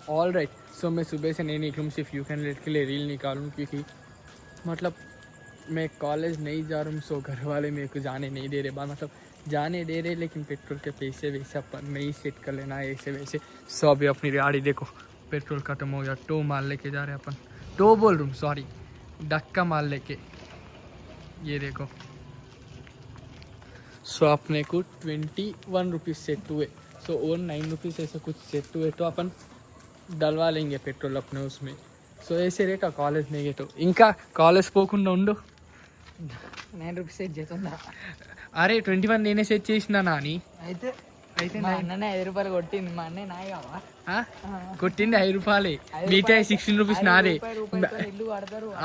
All right. सो मैं सुबह से नहीं निकलूँ, सिर्फ यू कैन लेट के लिए रील निकालूँ, क्योंकि मतलब मैं कॉलेज नहीं जा रहा हूँ। सो घर वाले मेरे को जाने नहीं दे रहे, मतलब जाने दे रहे, लेकिन पेट्रोल के पैसे वैसे अपन नहीं सेट कर लेना है ऐसे वैसे। सो अभी अपनी गाड़ी देखो पेट्रोल खत्म हो गया, टो माल लेके जा रहे हैं अपन, टो बोल रहा हूँ सॉरी, डक्का माल लेके। ये देखो, सो अपने को 21 रुपीज़ सेट हुए, सो और 9 रुपीज़ ऐसे कुछ सेट हुए, तो अपन डलवा लेंगे पेट्रोल अपने उसमें। सो ऐसे రేక కాలేజ్ నెగేటు ఇంకా కాలేజ్ పోకుండా ఉండు. 9 రూపీస్ సెట్ చేస్తుందా? అరే 21 నేనే సెట్ చేసిన నాని. అయితే మా అన్ననే 5 రూపాయలు కొట్టింది, మా అన్నయ్య నాయ కావా? కొట్టింది 5 రూపాయలే, మిగతా 16 రూపీస్ నాదే.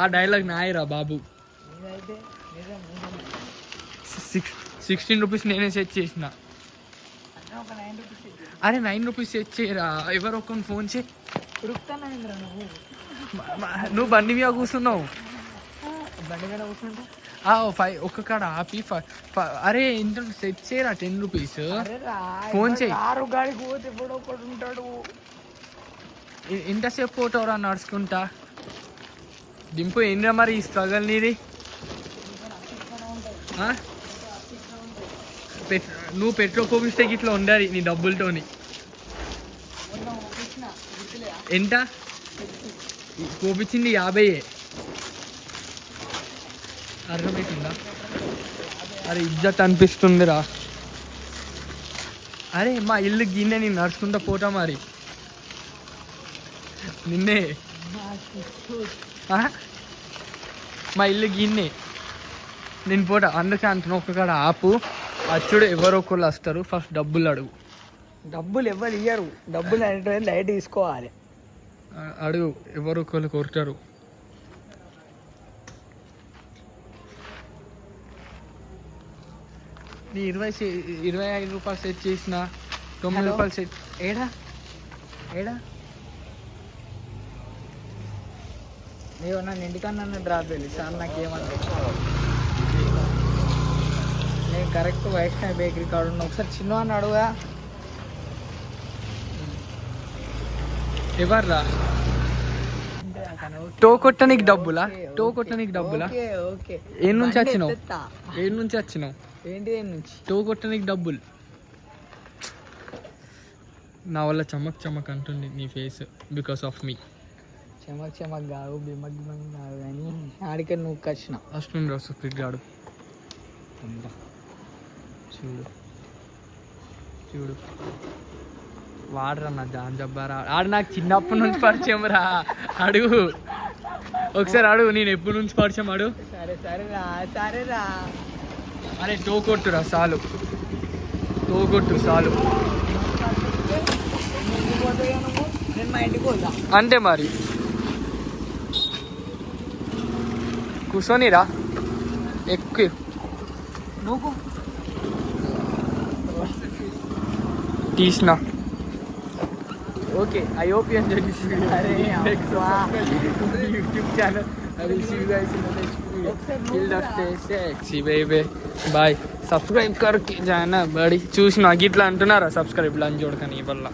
ఆ డైలాగ్ నాయరా బాబు. 16 రూపీస్ నేనే సెట్ చేసిన. అరే 9 రూపీస్ సెట్ చేయరా, ఎవరు ఒక్కని ఫోన్ చేయి. నువ్వు బండి మీద కూర్చున్నావు, బండి మీద కూర్చుంటా 5 ఒక్క కాడ ఆపి అరే ఇంత సెట్ చేయరా 10 రూపీస్ ఫోన్ చేయి. గాడికి పోతే ఎప్పుడో ఒకటి ఉంటాడు. ఇంతసేపు పోతావురా నడుచుకుంటా? దింపు ఏంద్రా మరి ఈ స్ట్రగల్ నీది. నువ్వు పెట్రోల్ పోపిస్తే ఇట్లా ఉండాలి నీ డబ్బులతోని. ఎంత పోపించింది? 50. అర్థమవుతుందా? అరే ఇజ్జత్ అనిపిస్తుందిరా. అరే మా ఇల్లు గిన్నె, నేను నడుచుకుంటా పోతా మరి నిన్నే. మా ఇల్లు గిన్నె, నేను పోతా. అందుకే అంటున్నా ఒక్క కాడ ఆపు, అచ్చుడు ఎవరో ఒకళ్ళు వస్తారు, ఫస్ట్ డబ్బులు అడుగు. డబ్బులు ఎవరు ఇయ్యరు, డబ్బులు అంటే లైట్ తీసుకోవాలి. అడుగు, ఎవరు ఒకళ్ళు కొడతారు. నీ 25 రూపాయలు సెట్ చేసిన, 9 రూపాయలు సెట్. ఏడా నీవు నన్ను ఇంటికన్నా డ్రాప్ వెళ్ళి సార్ నాకేమన్నా. నేను కరెక్ట్ వైష్ణవి బేకరీ కాడ ఉన్నా, ఒకసారి చిన్న అని అడుగుగా. ఎవర్రా? టో కొట్టడానికి డబ్బులా? టో కొట్టడానికి డబ్బులా? ఏం నుంచి వచ్చినావు? ఏంటి నుంచి టో కొట్టడానికి డబ్బులు? నా వల్ల చమక్ చమక్ అంటుంది నీ ఫేస్, బికాస్ ఆఫ్ మీ. చమక్ చమక్ కాదు, బిమక్ బిమక్ కాదు, కానీ ఆడికే నువ్వు వచ్చిన వస్తుండ్రా సుప్రీత్ గాడు. చూడు వాడరా నా జాన్ జబ్బారా. ఆడు నాకు చిన్నప్పటి నుంచి పరిచయం రా. అడుగు ఒకసారి, అడుగు నేను ఎప్పటి నుంచి పరిచయం అడు. సరేరా. అరే టో కొట్టురా చాలు, టో కొట్టు చాలు. నేను మా ఇంటికి పోతా అంతే మరి. కూర్చొనిరా, ఎక్కువ నువ్వు తీసిన. Okay, I hope you enjoyed this video. YouTube channel. I will see you guys in the next video. Till that stay sexy baby. Bye. Subscribe करके जाना बड़ी. చూసిన గిట్లా అంటున్నారా సబ్స్క్రైబ్ లని చూడకని వల్ల.